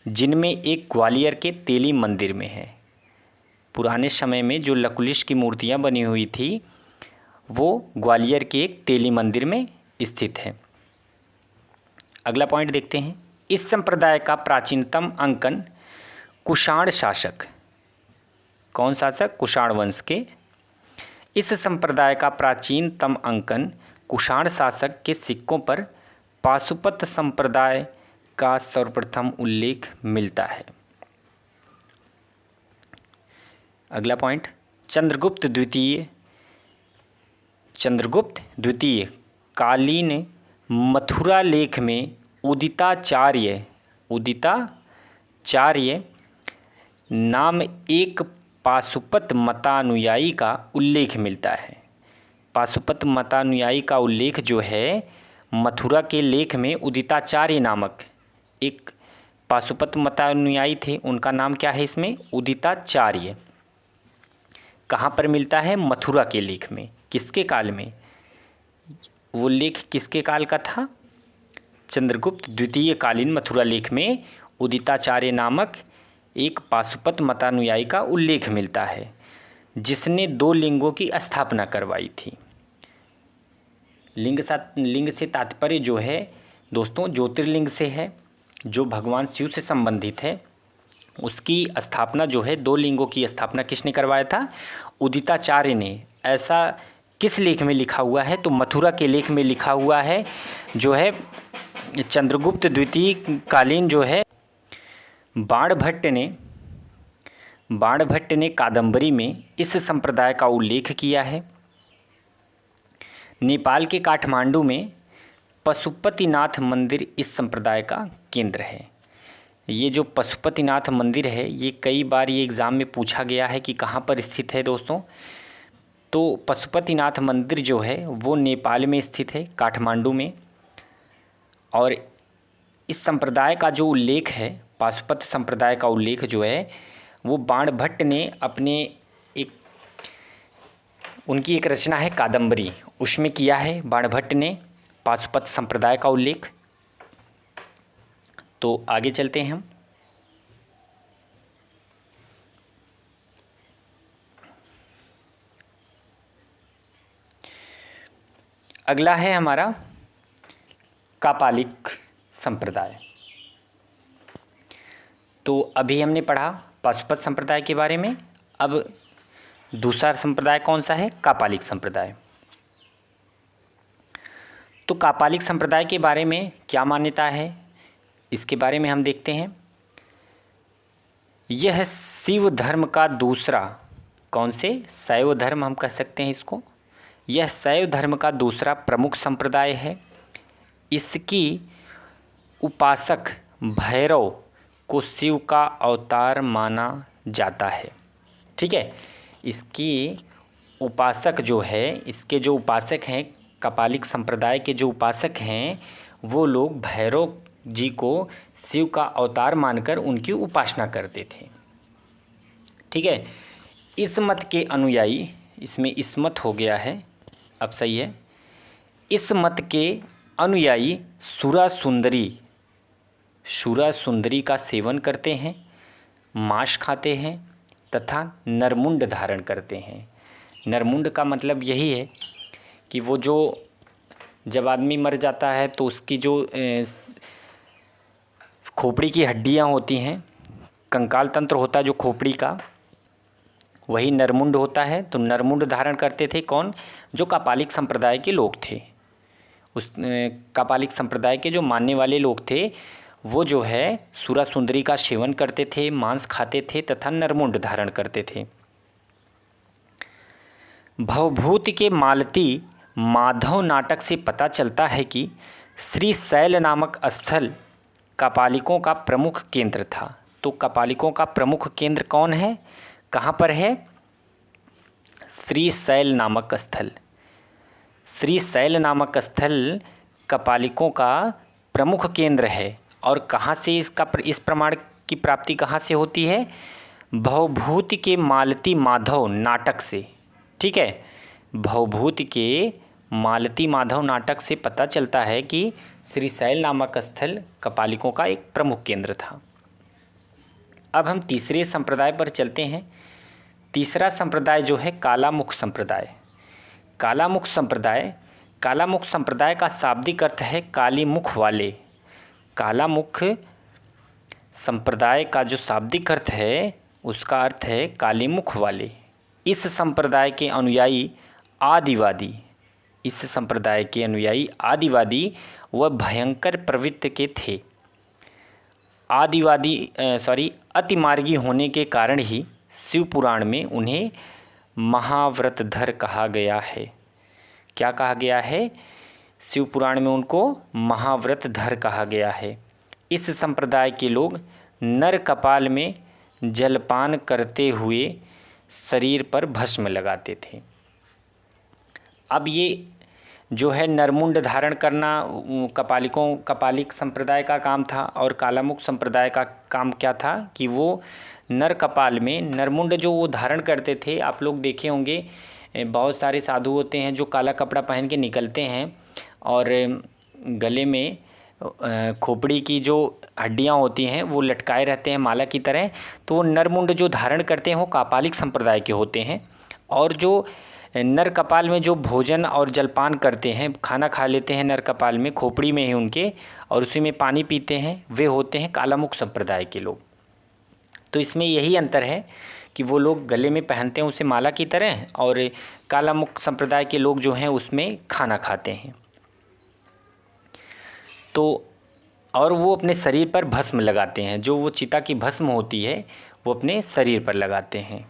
जिनमें एक ग्वालियर के तेली मंदिर में है। पुराने समय में जो लकुलिस की मूर्तियां बनी हुई थी वो ग्वालियर के एक तेली मंदिर में स्थित है। अगला पॉइंट देखते हैं। इस संप्रदाय का प्राचीनतम अंकन कुषाण शासक, कौन शासक? कुषाण वंश के। इस संप्रदाय का प्राचीनतम अंकन कुषाण शासक के सिक्कों पर पाशुपत संप्रदाय का सर्वप्रथम उल्लेख मिलता है। अगला पॉइंट, चंद्रगुप्त द्वितीय कालीन मथुरा लेख में उदिताचार्य नाम एक पाशुपत मतानुयायी का उल्लेख मिलता है। पाशुपत मतानुयायी का उल्लेख जो है मथुरा के लेख में उदिताचार्य नामक एक पाशुपत मतानुयायी थे, उनका नाम क्या है इसमें? उदिताचार्य। कहाँ पर मिलता है? मथुरा के लेख में। किसके काल में? वो लेख किसके काल का था? चंद्रगुप्त द्वितीय कालीन मथुरा लेख में उदिताचार्य नामक एक पाशुपत मतानुयायी का उल्लेख मिलता है जिसने 2 लिंगों की स्थापना करवाई थी। लिंग से तात्पर्य जो है दोस्तों ज्योतिर्लिंग से है, जो भगवान शिव से संबंधित है। उसकी स्थापना जो है 2 लिंगों की स्थापना किसने करवाया था? उदिताचार्य ने। ऐसा किस लेख में लिखा हुआ है? तो मथुरा के लेख में लिखा हुआ है जो है चंद्रगुप्त द्वितीय कालीन जो है बाणभट्ट ने कादंबरी में इस संप्रदाय का उल्लेख किया है। नेपाल के काठमांडू में पशुपतिनाथ मंदिर इस संप्रदाय का केंद्र है। ये जो पशुपतिनाथ मंदिर है ये कई बार ये एग्ज़ाम में पूछा गया है कि कहाँ पर स्थित है दोस्तों। तो पशुपतिनाथ मंदिर जो है वो नेपाल में स्थित है, काठमांडू में। और इस संप्रदाय का जो उल्लेख है, पाशुपत संप्रदाय का उल्लेख जो है वो बाणभट्ट ने उनकी एक रचना है कादंबरी, उसमें किया है बाणभट्ट ने पाशुपत संप्रदाय का उल्लेख। तो आगे चलते हैं हम। अगला है हमारा कापालिक संप्रदाय। तो अभी हमने पढ़ा पाशुपत संप्रदाय के बारे में। अब दूसरा संप्रदाय कौन सा है? कापालिक संप्रदाय। तो कापालिक संप्रदाय के बारे में क्या मान्यता है, इसके बारे में हम देखते हैं। यह शिव धर्म का दूसरा, कौन से? शैव धर्म हम कह सकते हैं इसको। यह शैव धर्म का दूसरा प्रमुख संप्रदाय है। इसकी उपासक भैरव को शिव का अवतार माना जाता है। ठीक है, इसकी उपासक जो है, इसके जो उपासक हैं, कापालिक संप्रदाय के जो उपासक हैं, वो लोग भैरव जी को शिव का अवतार मानकर उनकी उपासना करते थे। ठीक है, इस मत के अनुयायी, इसमें इस मत हो गया है, अब सही है। इस मत के अनुयायी सुरा सुंदरी का सेवन करते हैं, मांस खाते हैं तथा नरमुंड धारण करते हैं। नरमुंड का मतलब यही है कि वो जो जब आदमी मर जाता है तो उसकी जो खोपड़ी की हड्डियां होती हैं, कंकाल तंत्र होता है जो खोपड़ी का, वही नरमुंड होता है। तो नरमुंड धारण करते थे कौन? जो कापालिक संप्रदाय के लोग थे। उस कापालिक संप्रदाय के जो मानने वाले लोग थे वो जो है सुरा सुंदरी का सेवन करते थे, मांस खाते थे तथा नरमुंड धारण करते थे। भवभूति के मालती माधव नाटक से पता चलता है कि श्री शैल नामक स्थल कापालिकों का प्रमुख केंद्र था। तो कापालिकों का प्रमुख केंद्र कौन है, कहाँ पर है? श्री शैल नामक स्थल। श्री शैल नामक स्थल कापालिकों का प्रमुख केंद्र है। और कहाँ से इस प्रमाण की प्राप्ति कहाँ से होती है? भवभूति के मालती माधव नाटक से। ठीक है, भवभूति के मालती माधव नाटक से पता चलता है कि श्री शैल नामक स्थल कापालिकों का एक प्रमुख केंद्र था। अब हम तीसरे संप्रदाय पर चलते हैं। तीसरा संप्रदाय जो है कालामुख संप्रदाय। कालामुख संप्रदाय का शाब्दिक अर्थ है काली मुख वाले। कालामुख संप्रदाय का जो शाब्दिक अर्थ है उसका अर्थ है काली मुख वाले। इस संप्रदाय के अनुयायी आदिवादी व भयंकर प्रवृत्ति के थे। अतिमार्गी होने के कारण ही शिव पुराण में उन्हें महाव्रतधर कहा गया है। क्या कहा गया है? शिव पुराण में उनको महाव्रतधर कहा गया है। इस संप्रदाय के लोग नर कपाल में जलपान करते हुए शरीर पर भस्म लगाते थे। अब ये जो है नरमुंड धारण करना कापालिक संप्रदाय का काम था। और कालामुख संप्रदाय का काम क्या था कि वो नर कपाल में नरमुंड जो वो धारण करते थे। आप लोग देखे होंगे बहुत सारे साधु होते हैं जो काला कपड़ा पहन के निकलते हैं और गले में खोपड़ी की जो हड्डियां होती हैं वो लटकाए रहते हैं माला की तरह। तो वो नरमुंड जो धारण करते हैं वो कापालिक संप्रदाय के होते हैं। और जो नर कपाल में जो भोजन और जलपान करते हैं, खाना खा लेते हैं नर कपाल में, खोपड़ी में ही उनके, और उसी में पानी पीते हैं, वे होते हैं कालामुख संप्रदाय के लोग। तो इसमें यही अंतर है कि वो लोग गले में पहनते हैं उसे माला की तरह, और कालामुख संप्रदाय के लोग जो हैं उसमें खाना खाते हैं। तो और वो अपने शरीर पर भस्म लगाते हैं, जो वो चिता की भस्म होती है वो अपने शरीर पर लगाते हैं।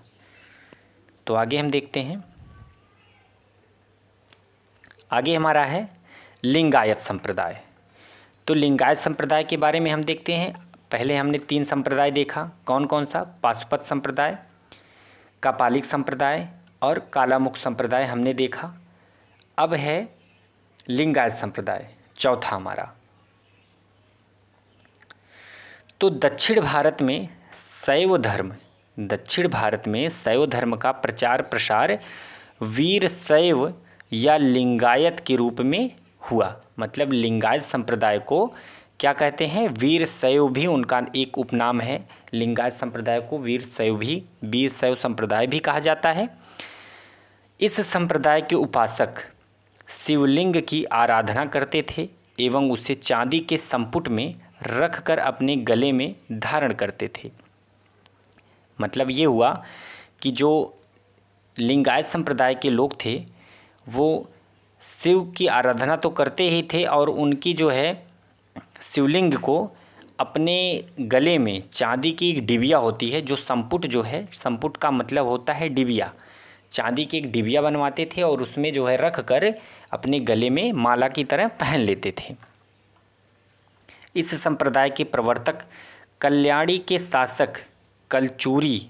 तो आगे हम देखते हैं। आगे हमारा है लिंगायत संप्रदाय। तो लिंगायत संप्रदाय के बारे में हम देखते हैं। पहले हमने 3 संप्रदाय देखा, कौन कौन सा? पाशुपत संप्रदाय, कापालिक संप्रदाय और कालामुख संप्रदाय हमने देखा। अब है लिंगायत संप्रदाय, चौथा हमारा। तो दक्षिण भारत में शैव धर्म का प्रचार प्रसार वीर शैव या लिंगायत के रूप में हुआ। मतलब लिंगायत संप्रदाय को क्या कहते हैं? वीर शैव भी उनका एक उपनाम है। लिंगायत संप्रदाय को वीर शैव संप्रदाय भी कहा जाता है। इस संप्रदाय के उपासक शिवलिंग की आराधना करते थे एवं उसे चांदी के संपुट में रखकर अपने गले में धारण करते थे। मतलब ये हुआ कि जो लिंगायत संप्रदाय के लोग थे वो शिव की आराधना तो करते ही थे और उनकी जो है शिवलिंग को अपने गले में चांदी की एक डिबिया होती है, जो संपुट जो है, संपुट का मतलब होता है डिबिया, चांदी की एक डिबिया बनवाते थे और उसमें जो है रख कर अपने गले में माला की तरह पहन लेते थे। इस संप्रदाय के प्रवर्तक कल्याणी के शासक कलचूरी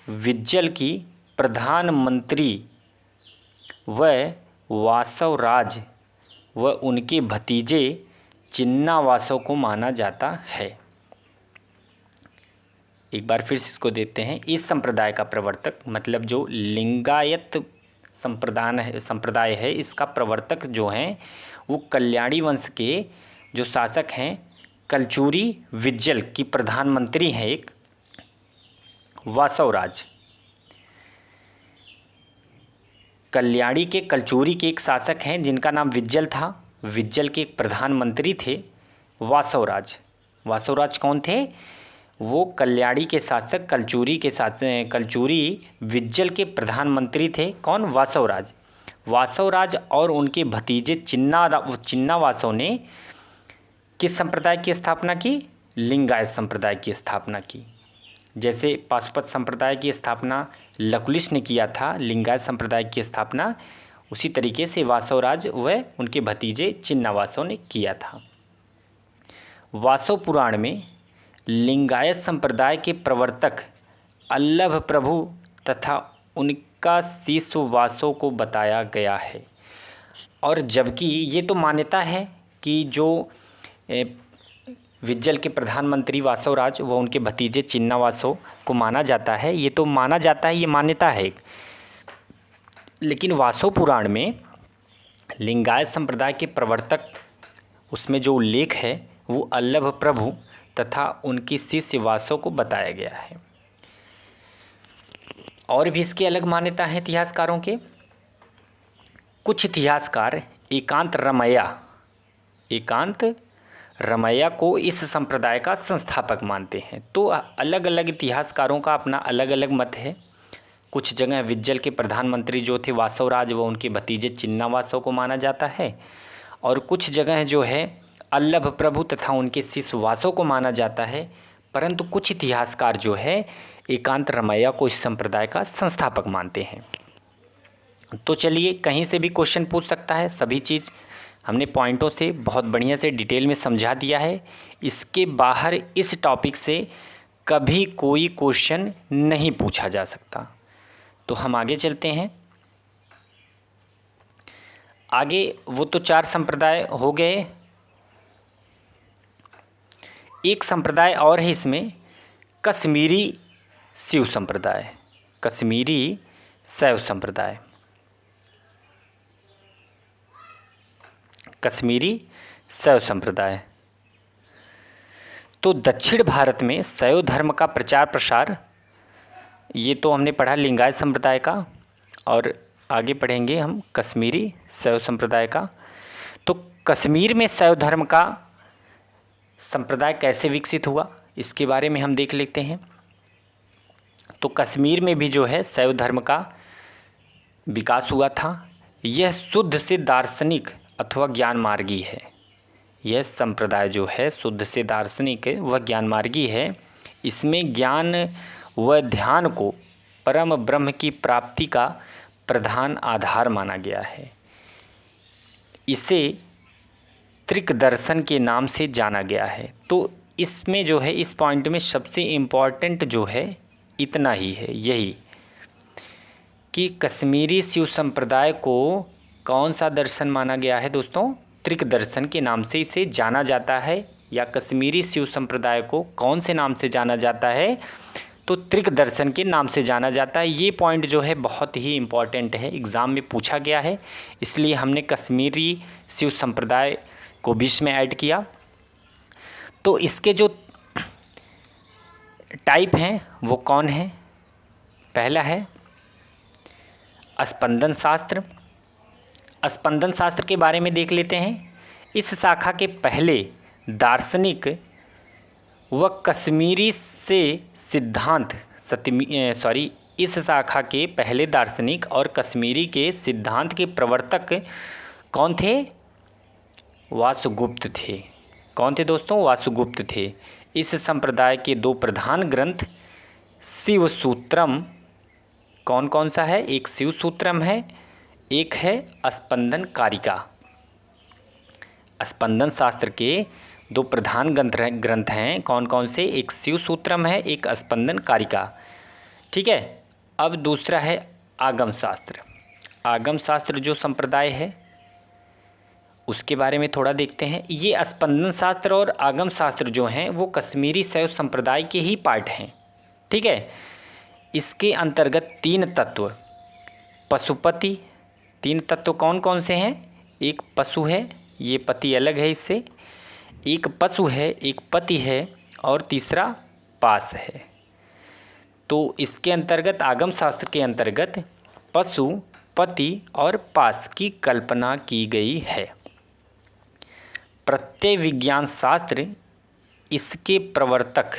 विज्जल की प्रधानमंत्री व वासवराज व उनके भतीजे चिन्नावासव को माना जाता है। एक बार फिर से इसको देते हैं। इस संप्रदाय का प्रवर्तक मतलब जो लिंगायत संप्रदाय है, इसका प्रवर्तक जो हैं वो कल्याणी वंश के जो शासक हैं कलचूरी विज्जल की प्रधानमंत्री हैं एक वासवराज। कल्याणी के कलचूरी के एक शासक हैं जिनका नाम विज्जल था, विज्जल के एक प्रधानमंत्री थे वासवराज। वासवराज कौन थे? वो कल्याणी के शासक कलचूरी विज्जल के प्रधानमंत्री थे। कौन? वासवराज। वासवराज और उनके भतीजे चिन्नावासव ने किस संप्रदाय की स्थापना की? लिंगायत संप्रदाय की स्थापना की। जैसे पाशुपत संप्रदाय की स्थापना लकुलिश ने किया था, लिंगायत संप्रदाय की स्थापना उसी तरीके से वासवराज व उनके भतीजे चिन्नावासव ने किया था। वासव पुराण में लिंगायत संप्रदाय के प्रवर्तक अल्लभ प्रभु तथा उनका शिष्य वासव को बताया गया है। और जबकि ये तो मान्यता है कि जो विज्जल के प्रधानमंत्री वासवराज व उनके भतीजे चिन्नावासव को माना जाता है, ये तो माना जाता है, ये मान्यता है। लेकिन वासव पुराण में लिंगायत संप्रदाय के प्रवर्तक उसमें जो उल्लेख है वो अल्लभ प्रभु तथा उनकी शिष्य वासव को बताया गया है। और भी इसकी अलग मान्यता है इतिहासकारों के। कुछ इतिहासकार एकांत रमैया को इस संप्रदाय का संस्थापक मानते हैं। तो अलग अलग इतिहासकारों का अपना अलग अलग मत है। कुछ जगह विज्जल के प्रधानमंत्री जो थे वासवराज व उनके भतीजे चिन्नावासव को माना जाता है, और कुछ जगह जो है अल्लभ प्रभु तथा उनके शिष्य वासव को माना जाता है। परंतु कुछ इतिहासकार जो है एकांत रमैया को इस संप्रदाय का संस्थापक मानते हैं। तो चलिए, कहीं से भी क्वेश्चन पूछ सकता है। सभी चीज़ हमने पॉइंटों से बहुत बढ़िया से डिटेल में समझा दिया है। इसके बाहर इस टॉपिक से कभी कोई क्वेश्चन नहीं पूछा जा सकता। तो हम आगे चलते हैं। आगे वो तो 4 संप्रदाय हो गए। एक संप्रदाय और है इसमें, कश्मीरी शिव संप्रदाय, कश्मीरी शैव संप्रदाय। कश्मीरी शैव संप्रदाय तो दक्षिण भारत में शैव धर्म का प्रचार प्रसार, ये तो हमने पढ़ा लिंगायत संप्रदाय का, और आगे पढ़ेंगे हम कश्मीरी शैव संप्रदाय का। तो कश्मीर में शैव धर्म का संप्रदाय कैसे विकसित हुआ, इसके बारे में हम देख लेते हैं। तो कश्मीर में भी जो है शैव धर्म का विकास हुआ था। यह शुद्ध से दार्शनिक अथवा ज्ञान मार्गी है। यह संप्रदाय जो है शुद्ध से दार्शनिक व ज्ञान मार्गी है। इसमें ज्ञान व ध्यान को परम ब्रह्म की प्राप्ति का प्रधान आधार माना गया है। इसे त्रिक दर्शन के नाम से जाना गया है। तो इसमें जो है इस पॉइंट में सबसे इम्पॉर्टेंट जो है इतना ही है, यही कि कश्मीरी शिव संप्रदाय को कौन सा दर्शन माना गया है दोस्तों? त्रिक दर्शन के नाम से इसे जाना जाता है। या कश्मीरी शिव संप्रदाय को कौन से नाम से जाना जाता है? तो त्रिक दर्शन के नाम से जाना जाता है। ये पॉइंट जो है बहुत ही इम्पॉर्टेंट है, एग्ज़ाम में पूछा गया है, इसलिए हमने कश्मीरी शिव संप्रदाय को बीच में ऐड किया। तो इसके जो टाइप हैं वो कौन है? पहला है स्पंदन शास्त्र। स्पंदन शास्त्र के बारे में देख लेते हैं। इस शाखा के पहले दार्शनिक वह कश्मीरी से सिद्धांत इस शाखा के पहले दार्शनिक और कश्मीरी के सिद्धांत के प्रवर्तक कौन थे? वासुगुप्त थे। कौन थे दोस्तों? वासुगुप्त थे। इस संप्रदाय के दो प्रधान ग्रंथ शिवसूत्रम, कौन कौन सा है? एक शिवसूत्रम है, एक है स्पंदन कारिका। स्पंदन शास्त्र के दो प्रधान ग्रंथ हैं, कौन कौन से? एक शिवसूत्रम है, एक स्पंदन कारिका। ठीक है। अब दूसरा है आगम शास्त्र। आगम शास्त्र जो संप्रदाय है उसके बारे में थोड़ा देखते हैं। ये स्पंदन शास्त्र और आगम शास्त्र जो हैं वो कश्मीरी शैव संप्रदाय के ही पार्ट हैं। ठीक है। इसके अंतर्गत तीन तत्व पशुपति, तीन तत्व कौन कौन से हैं? एक पशु है, ये पति अलग है इससे, एक पशु है, एक पति है, और तीसरा पास है। तो इसके अंतर्गत आगम शास्त्र के अंतर्गत पशु, पति और पास की कल्पना की गई है। प्रत्यय विज्ञान शास्त्र, इसके प्रवर्तक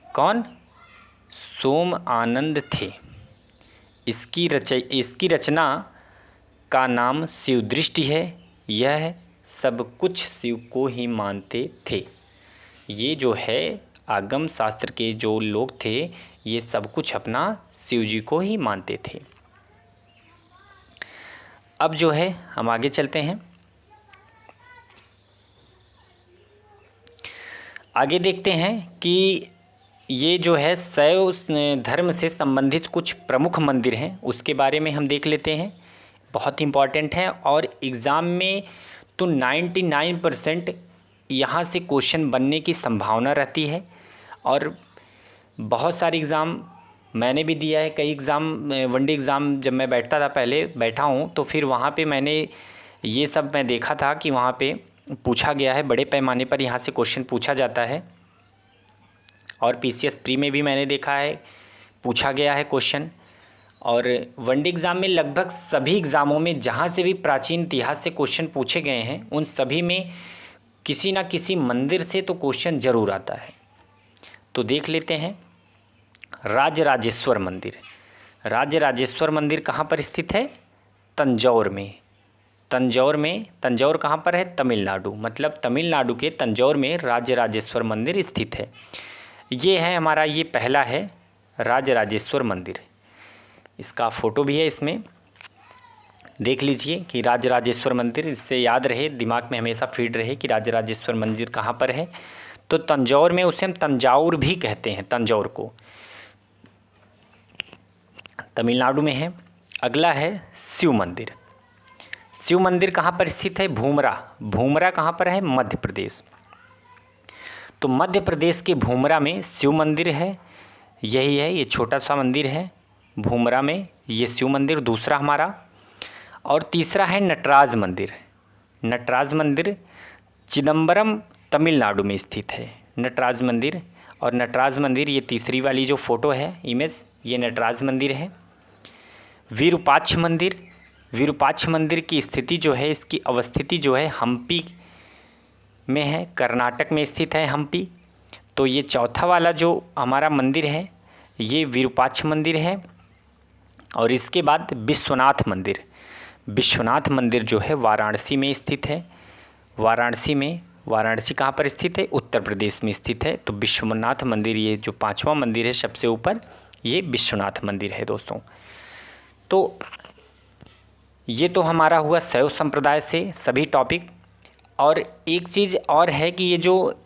कौन? सोम आनंद थे। इसकी रचना का नाम शिव दृष्टि है। यह सब कुछ शिव को ही मानते थे। ये जो है आगम शास्त्र के जो लोग थे ये सब कुछ अपना शिव जी को ही मानते थे। अब जो है हम आगे चलते हैं। आगे देखते हैं कि ये जो है शैव धर्म से संबंधित कुछ प्रमुख मंदिर हैं, उसके बारे में हम देख लेते हैं। बहुत इम्पॉर्टेंट है और एग्ज़ाम में तो 99% यहाँ से क्वेश्चन बनने की संभावना रहती है। और बहुत सारे एग्ज़ाम मैंने भी दिया है, कई एग्ज़ाम, वनडे एग्ज़ाम जब मैं बैठता था, पहले बैठा हूँ, तो फिर वहाँ पे मैंने ये सब मैं देखा था कि वहाँ पे पूछा गया है, बड़े पैमाने पर यहाँ से क्वेश्चन पूछा जाता है। और PCS प्री में भी मैंने देखा है पूछा गया है क्वेश्चन। और वनडे एग्ज़ाम में लगभग सभी एग्ज़ामों में जहाँ से भी प्राचीन इतिहास से क्वेश्चन पूछे गए हैं उन सभी में किसी ना किसी मंदिर से तो क्वेश्चन ज़रूर आता है। तो देख लेते हैं। राजराजेश्वर मंदिर। राजराजेश्वर मंदिर कहाँ पर स्थित है? तंजौर में। तंजौर कहाँ पर है? तमिलनाडु। मतलब तमिलनाडु के तंजौर में राजराजेश्वर मंदिर स्थित है। ये है हमारा, ये पहला है राजराजेश्वर मंदिर। इसका फ़ोटो भी है, इसमें देख लीजिए कि राजराजेश्वर मंदिर, इससे याद रहे, दिमाग में हमेशा फीड रहे कि राजराजेश्वर मंदिर कहाँ पर है। तो तंजौर में, उसे हम तंजाउर भी कहते हैं, तंजौर को, तमिलनाडु में है। अगला है शिव मंदिर। शिव मंदिर कहाँ पर स्थित है? भूमरा। भूमरा कहाँ पर है? मध्य प्रदेश। तो मध्य प्रदेश के भूमरा में शिव मंदिर है। यही है, ये छोटा सा मंदिर है भूमरा में, ये शिव मंदिर दूसरा हमारा। और तीसरा है नटराज मंदिर। नटराज मंदिर चिदम्बरम तमिलनाडु में स्थित है नटराज मंदिर। और नटराज मंदिर, ये तीसरी वाली जो फ़ोटो है इमेज, ये नटराज मंदिर है। विरूपाक्ष मंदिर। विरूपाक्ष मंदिर की स्थिति जो है, इसकी अवस्थिति जो है हम्पी में है, कर्नाटक में स्थित है हम्पी। तो ये चौथा वाला जो हमारा मंदिर है ये विरूपाक्ष मंदिर है। और इसके बाद विश्वनाथ मंदिर। विश्वनाथ मंदिर जो है वाराणसी में स्थित है। वाराणसी कहाँ पर स्थित है? उत्तर प्रदेश में स्थित है। तो विश्वनाथ मंदिर, ये जो पांचवा मंदिर है सबसे ऊपर, ये विश्वनाथ मंदिर है दोस्तों। तो ये तो हमारा हुआ शैव संप्रदाय से सभी टॉपिक। और एक चीज़ और है कि ये जो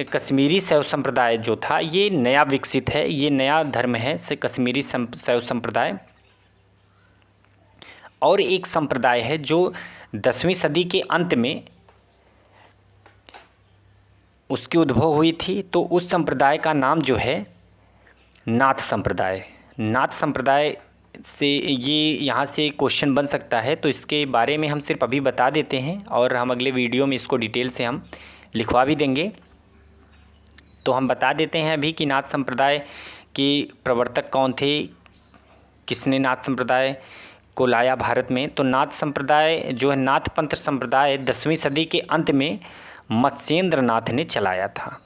कश्मीरी शैव संप्रदाय जो था ये नया विकसित है, ये नया धर्म है कश्मीरी शैव संप्रदाय। और एक संप्रदाय है जो 10वीं सदी के अंत में उसकी उद्भव हुई थी। तो उस संप्रदाय का नाम जो है नाथ संप्रदाय। नाथ संप्रदाय से ये यहाँ से क्वेश्चन बन सकता है, तो इसके बारे में हम सिर्फ अभी बता देते हैं और हम अगले वीडियो में इसको डिटेल से हम लिखवा भी देंगे। तो हम बता देते हैं अभी कि नाथ संप्रदाय के प्रवर्तक कौन थे, किसने नाथ संप्रदाय को लाया भारत में। तो नाथ संप्रदाय जो है, नाथ पंथ संप्रदाय 10वीं सदी के अंत में मत्स्येंद्र नाथ ने चलाया था।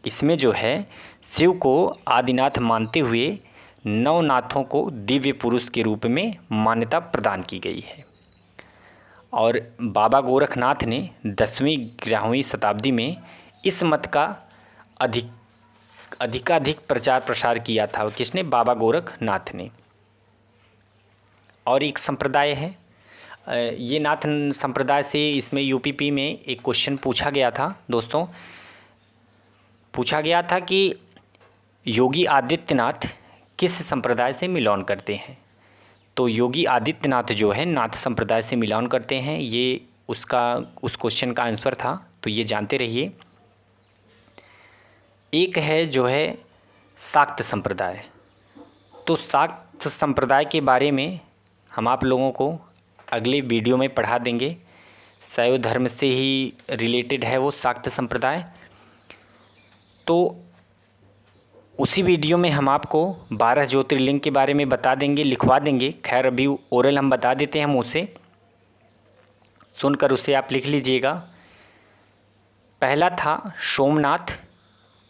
इसमें जो है शिव को आदिनाथ मानते हुए नवनाथों को दिव्य पुरुष के रूप में मान्यता प्रदान की गई है। और बाबा गोरखनाथ ने 10वीं 11वीं शताब्दी में इस मत का अधिकाधिक प्रचार प्रसार किया था। किसने? बाबा गोरखनाथ ने। और एक संप्रदाय है, ये नाथ संप्रदाय से, इसमें यूपीपी में एक क्वेश्चन पूछा गया था दोस्तों। पूछा गया था कि योगी आदित्यनाथ किस संप्रदाय से मिलान करते हैं? तो योगी आदित्यनाथ जो है नाथ संप्रदाय से मिलान करते हैं। ये उस क्वेश्चन का आंसर था, तो ये जानते रहिए। एक है जो है शाक्त संप्रदाय। तो शाक्त संप्रदाय के बारे में हम आप लोगों को अगले वीडियो में पढ़ा देंगे। शैव धर्म से ही रिलेटेड है वो शाक्त संप्रदाय। तो उसी वीडियो में हम आपको 12 ज्योतिर्लिंग के बारे में बता देंगे, लिखवा देंगे। खैर अभी ओरल हम बता देते हैं मुँह से, सुनकर उसे आप लिख लीजिएगा। पहला था सोमनाथ।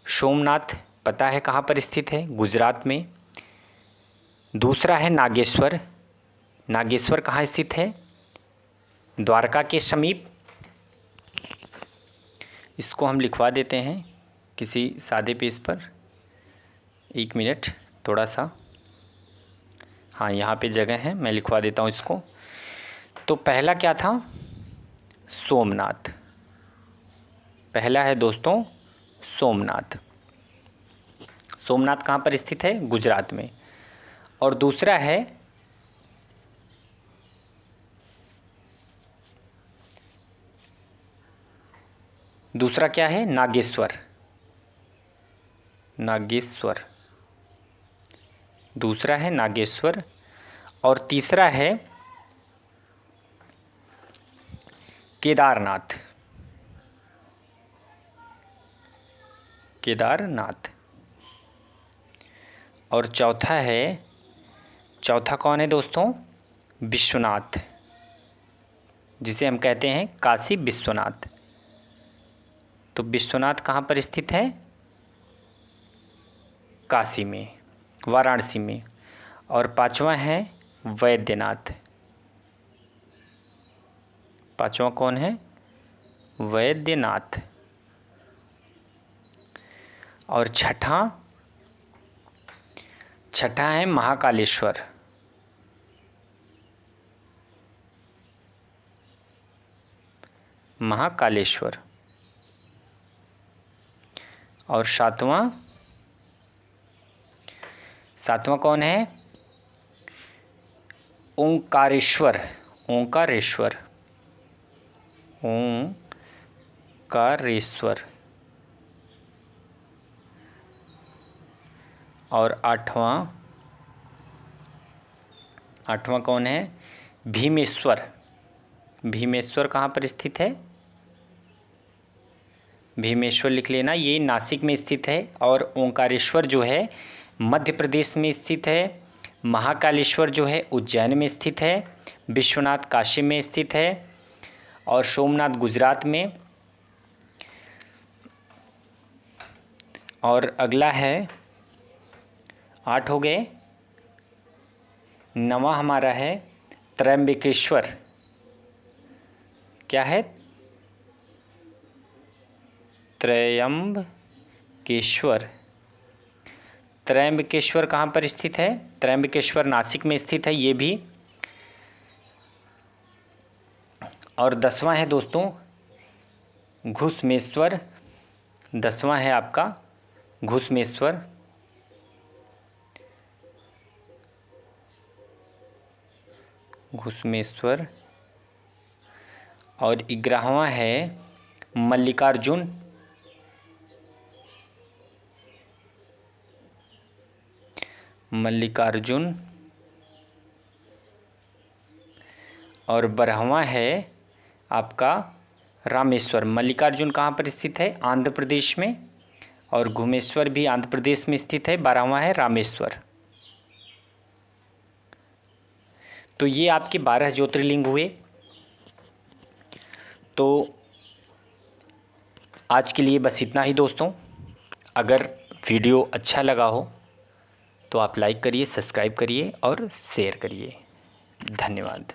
सोमनाथ पता है कहाँ पर स्थित है? गुजरात में। दूसरा है नागेश्वर। नागेश्वर कहाँ स्थित है? द्वारका के समीप। इसको हम लिखवा देते हैं किसी सादे पेज पर। 1 मिनट, थोड़ा सा, हाँ यहाँ पे जगह है, मैं लिखवा देता हूँ इसको। तो पहला क्या था? सोमनाथ। पहला है दोस्तों सोमनाथ। सोमनाथ कहाँ पर स्थित है? गुजरात में। और दूसरा है क्या है? नागेश्वर। नागेश्वर दूसरा है नागेश्वर। और तीसरा है केदारनाथ। केदारनाथ। और चौथा कौन है दोस्तों? विश्वनाथ, जिसे हम कहते हैं काशी विश्वनाथ। तो विश्वनाथ कहाँ पर स्थित है? काशी में, वाराणसी में। और पांचवा है वैद्यनाथ। पांचवा कौन है? वैद्यनाथ। और छठा है महाकालेश्वर। महाकालेश्वर। और सातवां कौन है? ओंकारेश्वर। ओंकारेश्वर। ओंकारेश्वर। और आठवां कौन है? भीमेश्वर। भीमेश्वर कहाँ पर स्थित है? भीमेश्वर लिख लेना, ये नासिक में स्थित है। और ओंकारेश्वर जो है मध्य प्रदेश में स्थित है। महाकालेश्वर जो है उज्जैन में स्थित है। विश्वनाथ काशी में स्थित है। और सोमनाथ गुजरात में। और अगला है 8 हो गए। 9वां हमारा है त्र्यंबकेश्वर। क्या है? त्र्यंबकेश्वर। त्र्यंबकेश्वर कहाँ पर स्थित है? त्र्यंबकेश्वर नासिक में स्थित है ये भी। और 10वां है दोस्तों घुसमेश्वर। 10वां है आपका घुसमेश्वर। घुसमेश्वर। और 11वां है मल्लिकार्जुन। मल्लिकार्जुन। और 12वां है आपका रामेश्वर। मल्लिकार्जुन कहाँ पर स्थित है? आंध्र प्रदेश में। और घुमेश्वर भी आंध्र प्रदेश में स्थित है। 12वां है रामेश्वर। तो ये आपके 12 ज्योतिर्लिंग हुए। तो आज के लिए बस इतना ही दोस्तों। अगर वीडियो अच्छा लगा हो तो आप लाइक करिए, सब्सक्राइब करिए और शेयर करिए। धन्यवाद।